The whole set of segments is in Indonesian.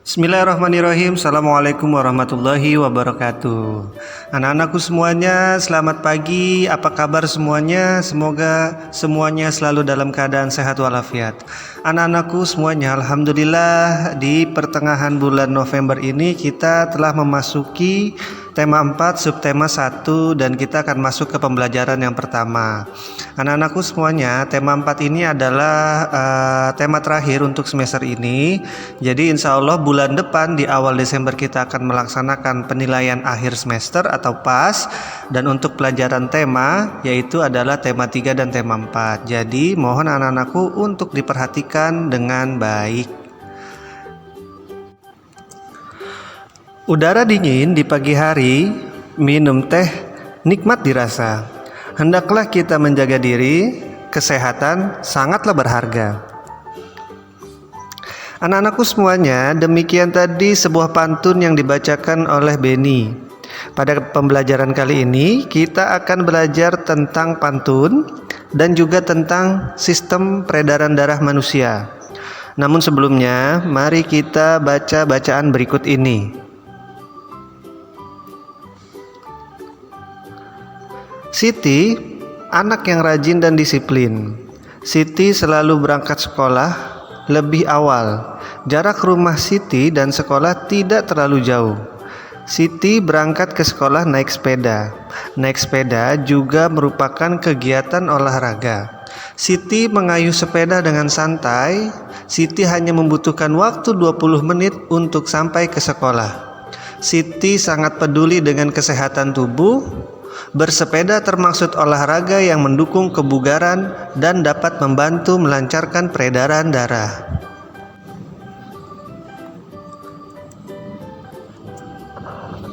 Bismillahirrahmanirrahim. Assalamualaikum warahmatullahi wabarakatuh. Anak-anakku semuanya, selamat pagi. Apa kabar semuanya? Semoga semuanya selalu dalam keadaan sehat walafiat. Anak-anakku semuanya, alhamdulillah di pertengahan bulan November ini kita telah memasuki tema 4, subtema 1, dan kita akan masuk ke pembelajaran yang pertama. Anak-anakku semuanya, tema 4 ini adalah tema terakhir untuk semester ini. Jadi insya Allah bulan depan di awal Desember kita akan melaksanakan penilaian akhir semester atau PAS. Dan untuk pelajaran tema yaitu adalah tema 3 dan tema 4. Jadi mohon anak-anakku untuk diperhatikan dengan baik. Udara dingin di pagi hari, minum teh nikmat dirasa. Hendaklah kita menjaga diri, kesehatan sangatlah berharga. Anak-anakku semuanya, demikian tadi sebuah pantun yang dibacakan oleh Beni. Pada pembelajaran kali ini kita akan belajar tentang pantun dan juga tentang sistem peredaran darah manusia. Namun sebelumnya, mari kita baca bacaan berikut ini. Siti, anak yang rajin dan disiplin. Siti selalu berangkat sekolah lebih awal. Jarak rumah Siti dan sekolah tidak terlalu jauh. Siti berangkat ke sekolah naik sepeda. Naik sepeda juga merupakan kegiatan olahraga. Siti mengayuh sepeda dengan santai. Siti hanya membutuhkan waktu 20 menit untuk sampai ke sekolah. Siti sangat peduli dengan kesehatan tubuh. Bersepeda termaksud olahraga yang mendukung kebugaran dan dapat membantu melancarkan peredaran darah.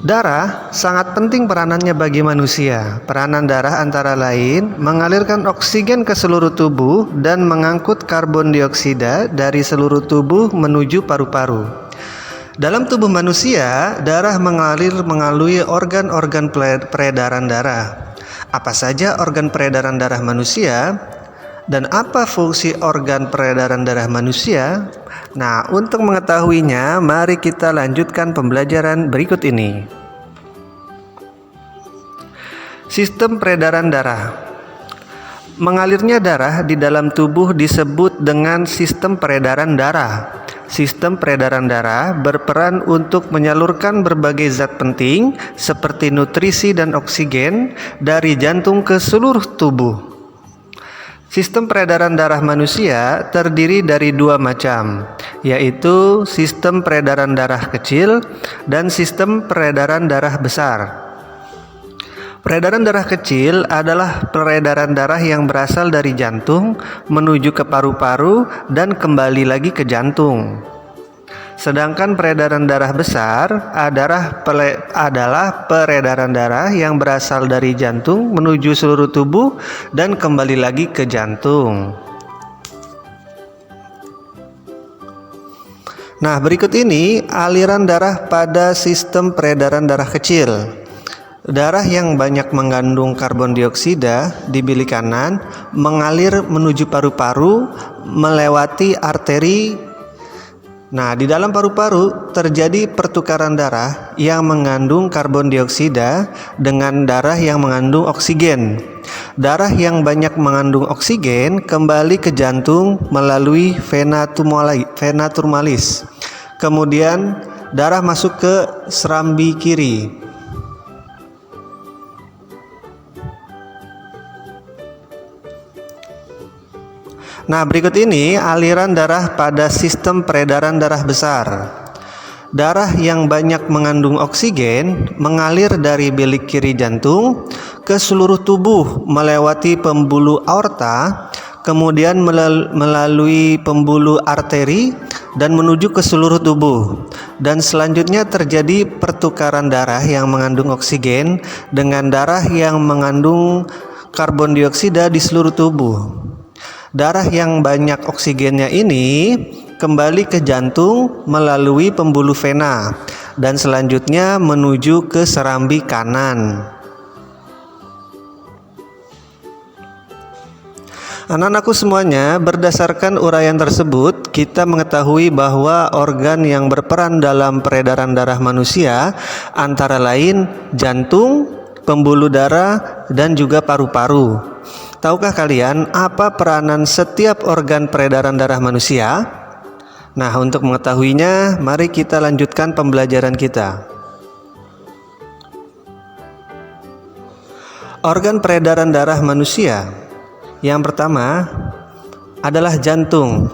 Darah sangat penting peranannya bagi manusia. Peranan darah antara lain mengalirkan oksigen ke seluruh tubuh dan mengangkut karbon dioksida dari seluruh tubuh menuju paru-paru. Dalam tubuh manusia, darah mengalir melalui organ-organ peredaran darah. Apa saja organ peredaran darah manusia? Dan apa fungsi organ peredaran darah manusia? Nah, untuk mengetahuinya, mari kita lanjutkan pembelajaran berikut ini. Sistem peredaran darah. Mengalirnya darah di dalam tubuh disebut dengan sistem peredaran darah. Sistem peredaran darah berperan untuk menyalurkan berbagai zat penting seperti nutrisi dan oksigen dari jantung ke seluruh tubuh. Sistem peredaran darah manusia terdiri dari dua macam, yaitu sistem peredaran darah kecil dan sistem peredaran darah besar. Peredaran darah kecil adalah peredaran darah yang berasal dari jantung menuju ke paru-paru dan kembali lagi ke jantung. Sedangkan peredaran darah besar adalah peredaran darah yang berasal dari jantung menuju seluruh tubuh dan kembali lagi ke jantung. Nah, berikut ini aliran darah pada sistem peredaran darah kecil. Darah yang banyak mengandung karbon dioksida di bilik kanan mengalir menuju paru-paru melewati arteri. Nah, di dalam paru-paru terjadi pertukaran darah yang mengandung karbon dioksida dengan darah yang mengandung oksigen. Darah yang banyak mengandung oksigen kembali ke jantung melalui vena turmalis. Kemudian darah masuk ke serambi kiri. Nah, berikut ini aliran darah pada sistem peredaran darah besar. Darah yang banyak mengandung oksigen mengalir dari bilik kiri jantung ke seluruh tubuh melewati pembuluh aorta, kemudian melalui pembuluh arteri dan menuju ke seluruh tubuh. Dan selanjutnya terjadi pertukaran darah yang mengandung oksigen dengan darah yang mengandung karbon dioksida di seluruh tubuh. Darah yang banyak oksigennya ini kembali ke jantung melalui pembuluh vena dan selanjutnya menuju ke serambi kanan. Anak-anakku semuanya, berdasarkan uraian tersebut, kita mengetahui bahwa organ yang berperan dalam peredaran darah manusia antara lain jantung, pembuluh darah, dan juga paru-paru. Tahukah kalian apa peranan setiap organ peredaran darah manusia? Nah, untuk mengetahuinya, mari kita lanjutkan pembelajaran kita. Organ peredaran darah manusia. Yang pertama adalah jantung.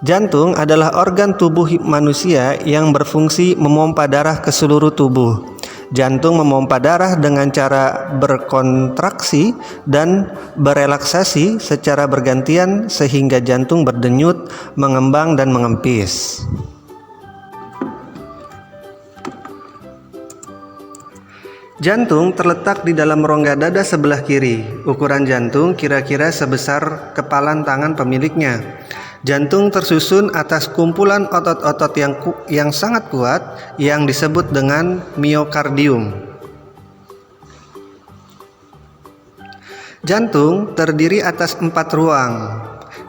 Jantung adalah organ tubuh manusia yang berfungsi memompa darah ke seluruh tubuh. Jantung memompa darah dengan cara berkontraksi dan berelaksasi secara bergantian sehingga jantung berdenyut, mengembang dan mengempis. Jantung terletak di dalam rongga dada sebelah kiri. Ukuran jantung kira-kira sebesar kepalan tangan pemiliknya. Jantung tersusun atas kumpulan otot-otot yang sangat kuat yang disebut dengan miokardium. Jantung terdiri atas 4 ruang,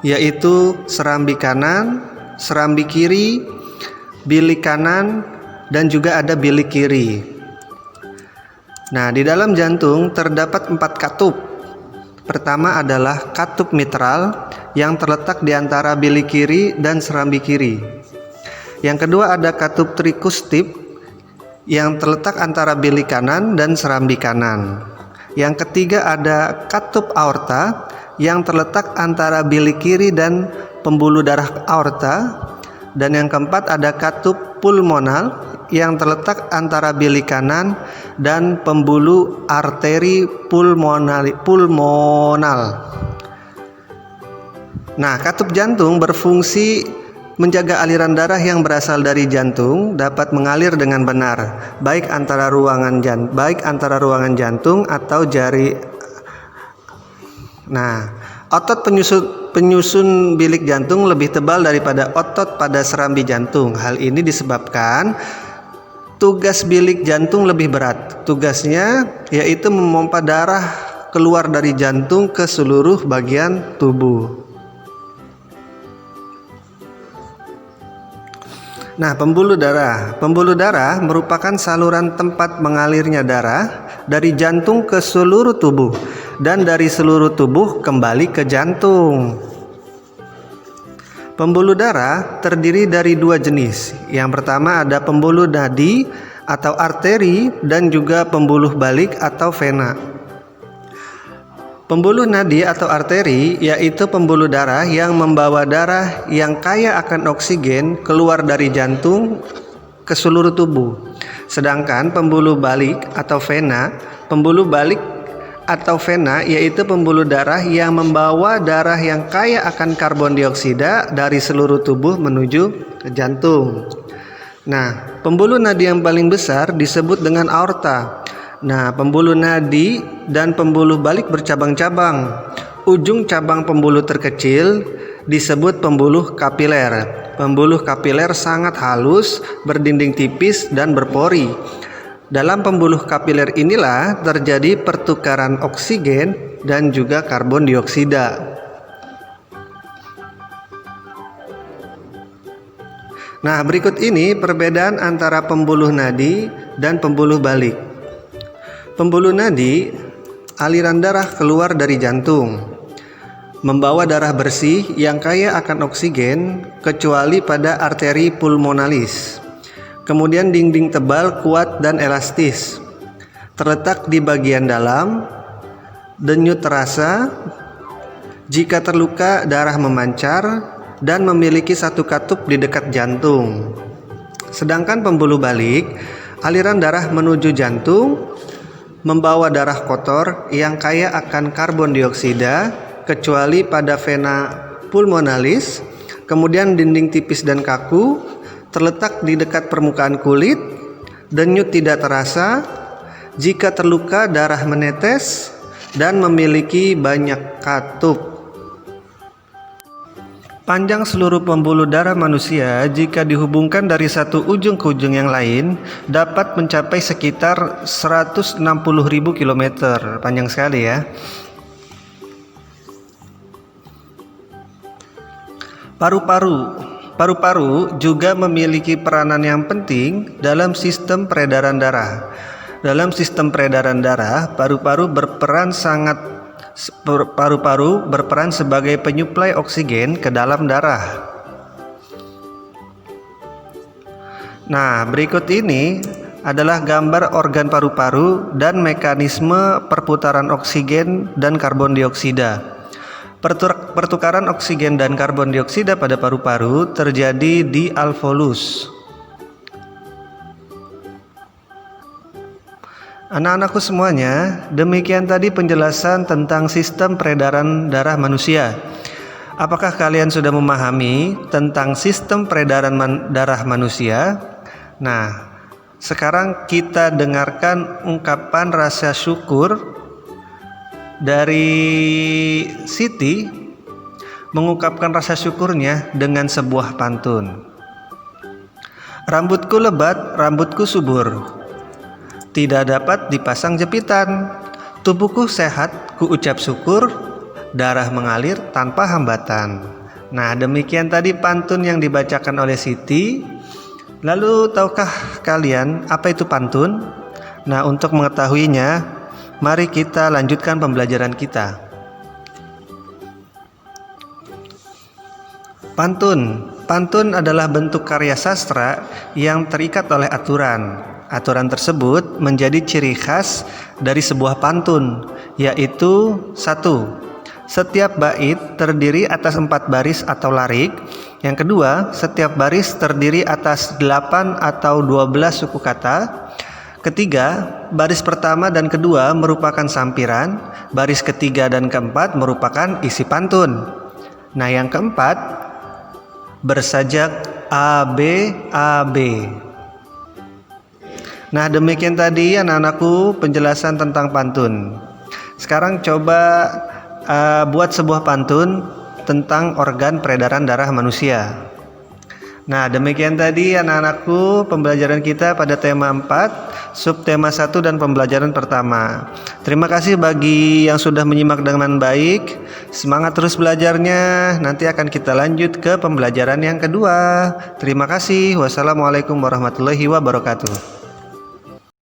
yaitu serambi kanan, serambi kiri, bilik kanan, dan juga ada bilik kiri. Nah, di dalam jantung terdapat 4 katup. Pertama adalah katup mitral yang terletak di antara bilik kiri dan serambi kiri. Yang kedua ada katup trikustik yang terletak antara bilik kanan dan serambi kanan. Yang ketiga ada katup aorta yang terletak antara bilik kiri dan pembuluh darah aorta. Dan yang keempat ada katup pulmonal yang terletak antara bilik kanan dan pembuluh arteri pulmonal. Nah, katup jantung berfungsi menjaga aliran darah yang berasal dari jantung dapat mengalir dengan benar, baik antara ruangan jantung atau jari. Nah, otot penyusun bilik jantung lebih tebal daripada otot pada serambi jantung. Hal ini disebabkan tugas bilik jantung lebih berat. Tugasnya yaitu memompa darah keluar dari jantung ke seluruh bagian tubuh. Nah, pembuluh darah. Pembuluh darah merupakan saluran tempat mengalirnya darah dari jantung ke seluruh tubuh dan dari seluruh tubuh kembali ke jantung. Pembuluh darah terdiri dari 2 jenis. Yang pertama ada pembuluh nadi atau arteri dan juga pembuluh balik atau vena. Pembuluh nadi atau arteri yaitu pembuluh darah yang membawa darah yang kaya akan oksigen keluar dari jantung ke seluruh tubuh. Sedangkan pembuluh balik atau vena yaitu pembuluh darah yang membawa darah yang kaya akan karbon dioksida dari seluruh tubuh menuju ke jantung. Nah, pembuluh nadi yang paling besar disebut dengan aorta. Nah, pembuluh nadi dan pembuluh balik bercabang-cabang. Ujung cabang pembuluh terkecil disebut pembuluh kapiler. Pembuluh kapiler sangat halus, berdinding tipis dan berpori. Dalam pembuluh kapiler inilah terjadi pertukaran oksigen dan juga karbon dioksida. Nah, berikut ini perbedaan antara pembuluh nadi dan pembuluh balik. Pembuluh nadi, aliran darah keluar dari jantung, membawa darah bersih yang kaya akan oksigen kecuali pada arteri pulmonalis. Kemudian dinding tebal, kuat dan elastis, terletak di bagian dalam, denyut terasa, jika terluka darah memancar, dan memiliki 1 katup di dekat jantung. Sedangkan pembuluh balik, aliran darah menuju jantung, membawa darah kotor yang kaya akan karbon dioksida kecuali pada vena pulmonalis. Kemudian dinding tipis dan kaku, terletak di dekat permukaan kulit, denyut tidak terasa, jika terluka darah menetes, dan memiliki banyak katup. Panjang seluruh pembuluh darah manusia jika dihubungkan dari satu ujung ke ujung yang lain dapat mencapai sekitar 160.000 km. Panjang sekali ya. Paru-paru juga memiliki peranan yang penting dalam sistem peredaran darah. Dalam sistem peredaran darah, paru-paru berperan sebagai penyuplai oksigen ke dalam darah. Nah, berikut ini adalah gambar organ paru-paru dan mekanisme perputaran oksigen dan karbon dioksida. Pertukaran oksigen dan karbon dioksida pada paru-paru terjadi di alveolus. Anak-anakku semuanya, demikian tadi penjelasan tentang sistem peredaran darah manusia. Apakah kalian sudah memahami tentang sistem peredaran darah manusia? Nah, sekarang kita dengarkan ungkapan rasa syukur dari Siti, mengungkapkan rasa syukurnya dengan sebuah pantun. Rambutku lebat, rambutku subur, tidak dapat dipasang jepitan. Tubuhku sehat, ku ucap syukur, darah mengalir tanpa hambatan. Nah, demikian tadi pantun yang dibacakan oleh Siti. Lalu tahukah kalian apa itu pantun? Nah, untuk mengetahuinya, mari kita lanjutkan pembelajaran kita. Pantun adalah bentuk karya sastra yang terikat oleh aturan. Aturan tersebut menjadi ciri khas dari sebuah pantun, yaitu 1. Setiap bait terdiri atas 4 baris atau larik. Yang kedua, setiap baris terdiri atas 8 atau 12 suku kata. Ketiga, baris pertama dan kedua merupakan sampiran, baris ketiga dan keempat merupakan isi pantun. Nah, yang keempat, bersajak AB. Nah, demikian tadi anak-anakku penjelasan tentang pantun. Sekarang coba buat sebuah pantun tentang organ peredaran darah manusia. Nah, demikian tadi anak-anakku pembelajaran kita pada tema 4, subtema 1 dan pembelajaran pertama. Terima kasih bagi yang sudah menyimak dengan baik. Semangat terus belajarnya. Nanti akan kita lanjut ke pembelajaran yang kedua. Terima kasih. Wassalamualaikum warahmatullahi wabarakatuh.